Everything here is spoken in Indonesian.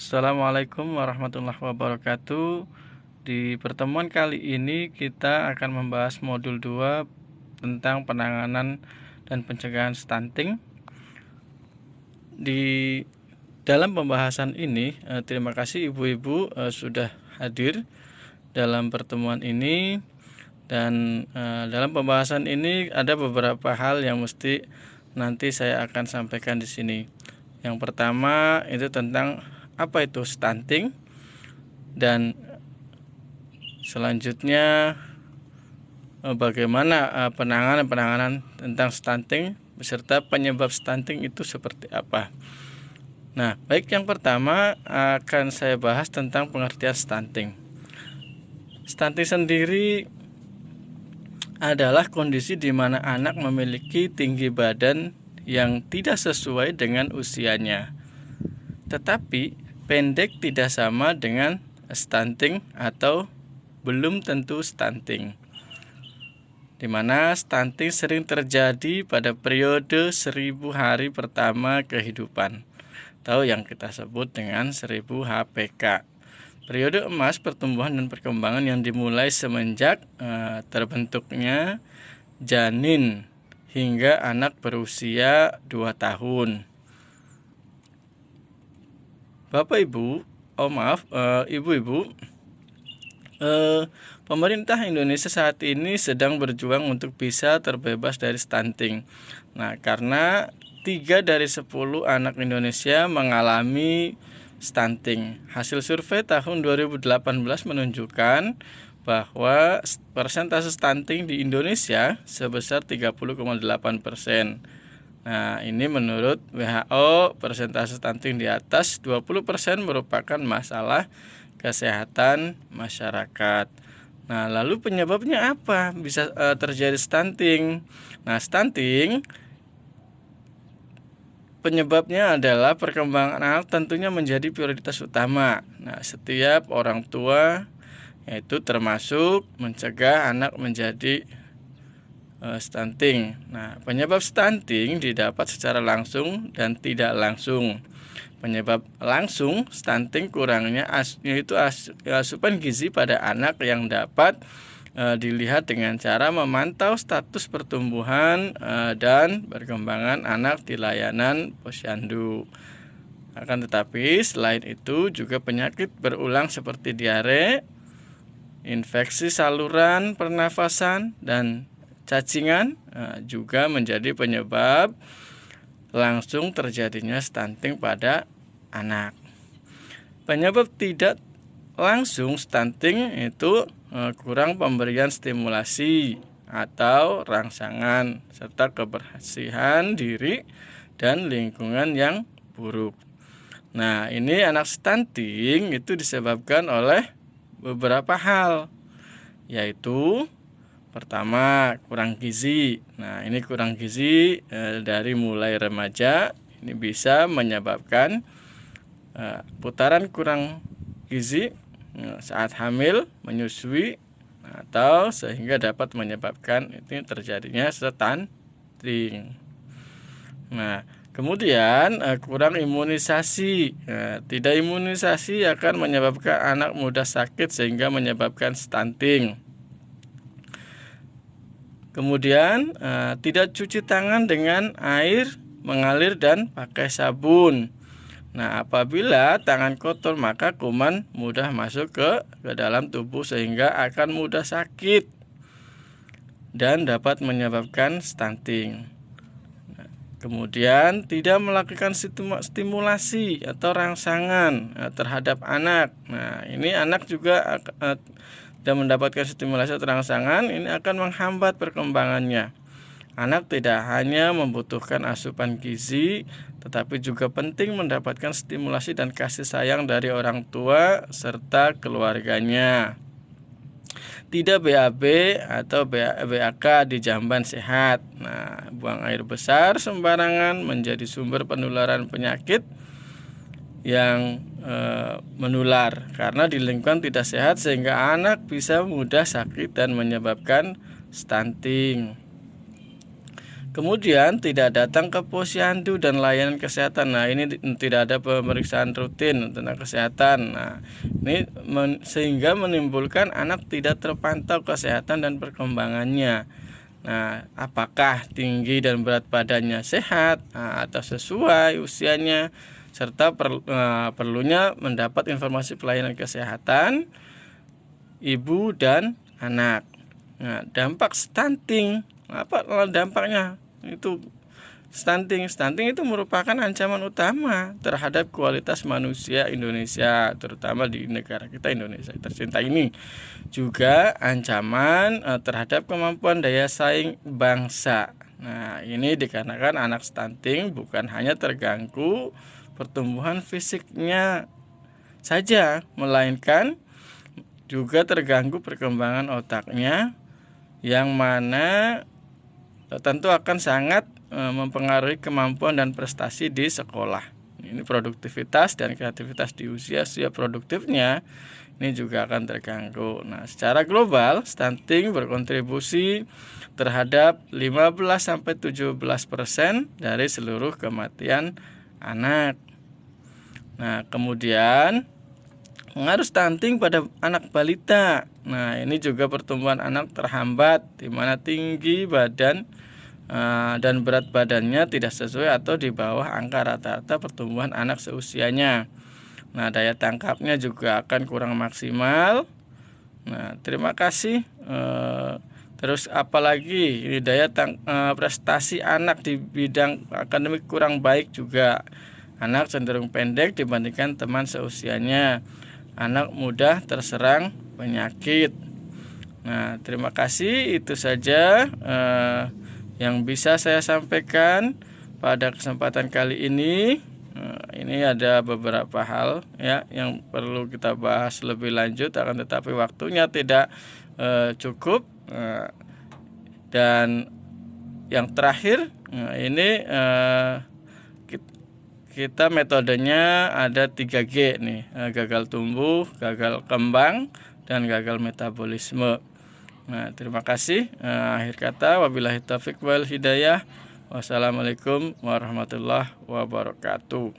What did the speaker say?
Assalamualaikum warahmatullahi wabarakatuh. Di pertemuan kali ini kita akan membahas modul 2 tentang penanganan dan pencegahan stunting. Di dalam pembahasan ini, terima kasih ibu-ibu sudah hadir dalam pertemuan ini. Dan dalam pembahasan ini ada beberapa hal yang mesti nanti saya akan sampaikan di sini. Yang pertama itu tentang apa itu stunting, dan selanjutnya bagaimana penanganan tentang stunting beserta penyebab stunting itu seperti apa. Nah, baik, yang pertama akan saya bahas tentang pengertian stunting. Stunting sendiri adalah kondisi di mana anak memiliki tinggi badan yang tidak sesuai dengan usianya, tetapi pendek tidak sama dengan stunting atau belum tentu stunting, di mana stunting sering terjadi pada periode 1000 hari pertama kehidupan, atau yang kita sebut dengan 1000 HPK. Periode emas pertumbuhan dan perkembangan yang dimulai semenjak terbentuknya janin hingga anak berusia 2 tahun. Bapak Ibu, ibu-ibu, pemerintah Indonesia saat ini sedang berjuang untuk bisa terbebas dari stunting. Nah, karena 3 dari 10 anak Indonesia mengalami stunting. Hasil survei tahun 2018 menunjukkan bahwa persentase stunting di Indonesia sebesar 30,8%. Nah, ini menurut WHO persentase stunting di atas 20% merupakan masalah kesehatan masyarakat. Nah, lalu penyebabnya apa bisa terjadi stunting? Nah, stunting penyebabnya adalah perkembangan anak tentunya menjadi prioritas utama. Nah, setiap orang tua yaitu termasuk mencegah anak menjadi stunting. Nah, penyebab stunting didapat secara langsung dan tidak langsung. Penyebab langsung stunting kurangnya asupan gizi pada anak yang dapat dilihat dengan cara memantau status pertumbuhan dan perkembangan anak di layanan posyandu. Akan tetapi selain itu juga penyakit berulang seperti diare, infeksi saluran pernafasan, dan cacingan juga menjadi penyebab langsung terjadinya stunting pada anak. Penyebab tidak langsung stunting itu kurang pemberian stimulasi atau rangsangan serta kebersihan diri dan lingkungan yang buruk. Nah, ini anak stunting itu disebabkan oleh beberapa hal, yaitu pertama, kurang gizi. Nah, ini kurang gizi dari mulai remaja ini bisa menyebabkan putaran kurang gizi saat hamil, menyusui, atau sehingga dapat menyebabkan itu terjadinya stunting. Nah, kemudian kurang imunisasi. Tidak imunisasi akan menyebabkan anak mudah sakit sehingga menyebabkan stunting. Kemudian tidak cuci tangan dengan air mengalir dan pakai sabun. Nah, apabila tangan kotor maka kuman mudah masuk ke dalam tubuh sehingga akan mudah sakit dan dapat menyebabkan stunting. Kemudian tidak melakukan stimulasi atau rangsangan terhadap anak. Nah, ini anak juga dan mendapatkan stimulasi atau rangsangan, ini akan menghambat perkembangannya. Anak tidak hanya membutuhkan asupan gizi, tetapi juga penting mendapatkan stimulasi dan kasih sayang dari orang tua serta keluarganya. Tidak BAB atau BAK di jamban sehat. Nah, buang air besar sembarangan menjadi sumber penularan penyakit yang menular karena di lingkungan tidak sehat sehingga anak bisa mudah sakit dan menyebabkan stunting. Kemudian tidak datang ke posyandu dan layanan kesehatan. Nah, ini tidak ada pemeriksaan rutin tentang kesehatan. Nah, ini sehingga menimbulkan anak tidak terpantau kesehatan dan perkembangannya. Nah, apakah tinggi dan berat badannya sehat atau sesuai usianya, serta perlunya mendapat informasi pelayanan kesehatan ibu dan anak. Nah, dampak stunting, apa dampaknya? Itu stunting itu merupakan ancaman utama terhadap kualitas manusia Indonesia, terutama di negara kita Indonesia tercinta ini. Juga ancaman terhadap kemampuan daya saing bangsa. Nah, ini dikarenakan anak stunting bukan hanya terganggu pertumbuhan fisiknya saja, melainkan juga terganggu perkembangan otaknya, yang mana tentu akan sangat mempengaruhi kemampuan dan prestasi di sekolah. Ini produktivitas dan kreativitas di usia produktifnya ini juga akan terganggu. Nah, secara global stunting berkontribusi terhadap 15-17% dari seluruh kematian anak. Nah, kemudian pengaruh stunting pada anak balita. Nah, ini juga pertumbuhan anak terhambat, di mana tinggi badan dan berat badannya tidak sesuai atau di bawah angka rata-rata pertumbuhan anak seusianya. Nah, daya tangkapnya juga akan kurang maksimal. Nah, terima kasih. Terus apalagi ini prestasi anak di bidang akademik kurang baik juga. Anak cenderung pendek dibandingkan teman seusianya. Anak mudah terserang penyakit. Nah, terima kasih, itu saja yang bisa saya sampaikan pada kesempatan kali ini. Ini ada beberapa hal ya yang perlu kita bahas lebih lanjut, akan tetapi waktunya tidak cukup. Dan yang terakhir, ini kita metodenya ada 3G nih, gagal tumbuh, gagal kembang, dan gagal metabolisme. Nah, terima kasih. Akhir kata, wabillahi taufiq wal hidayah. Wassalamualaikum warahmatullahi wabarakatuh.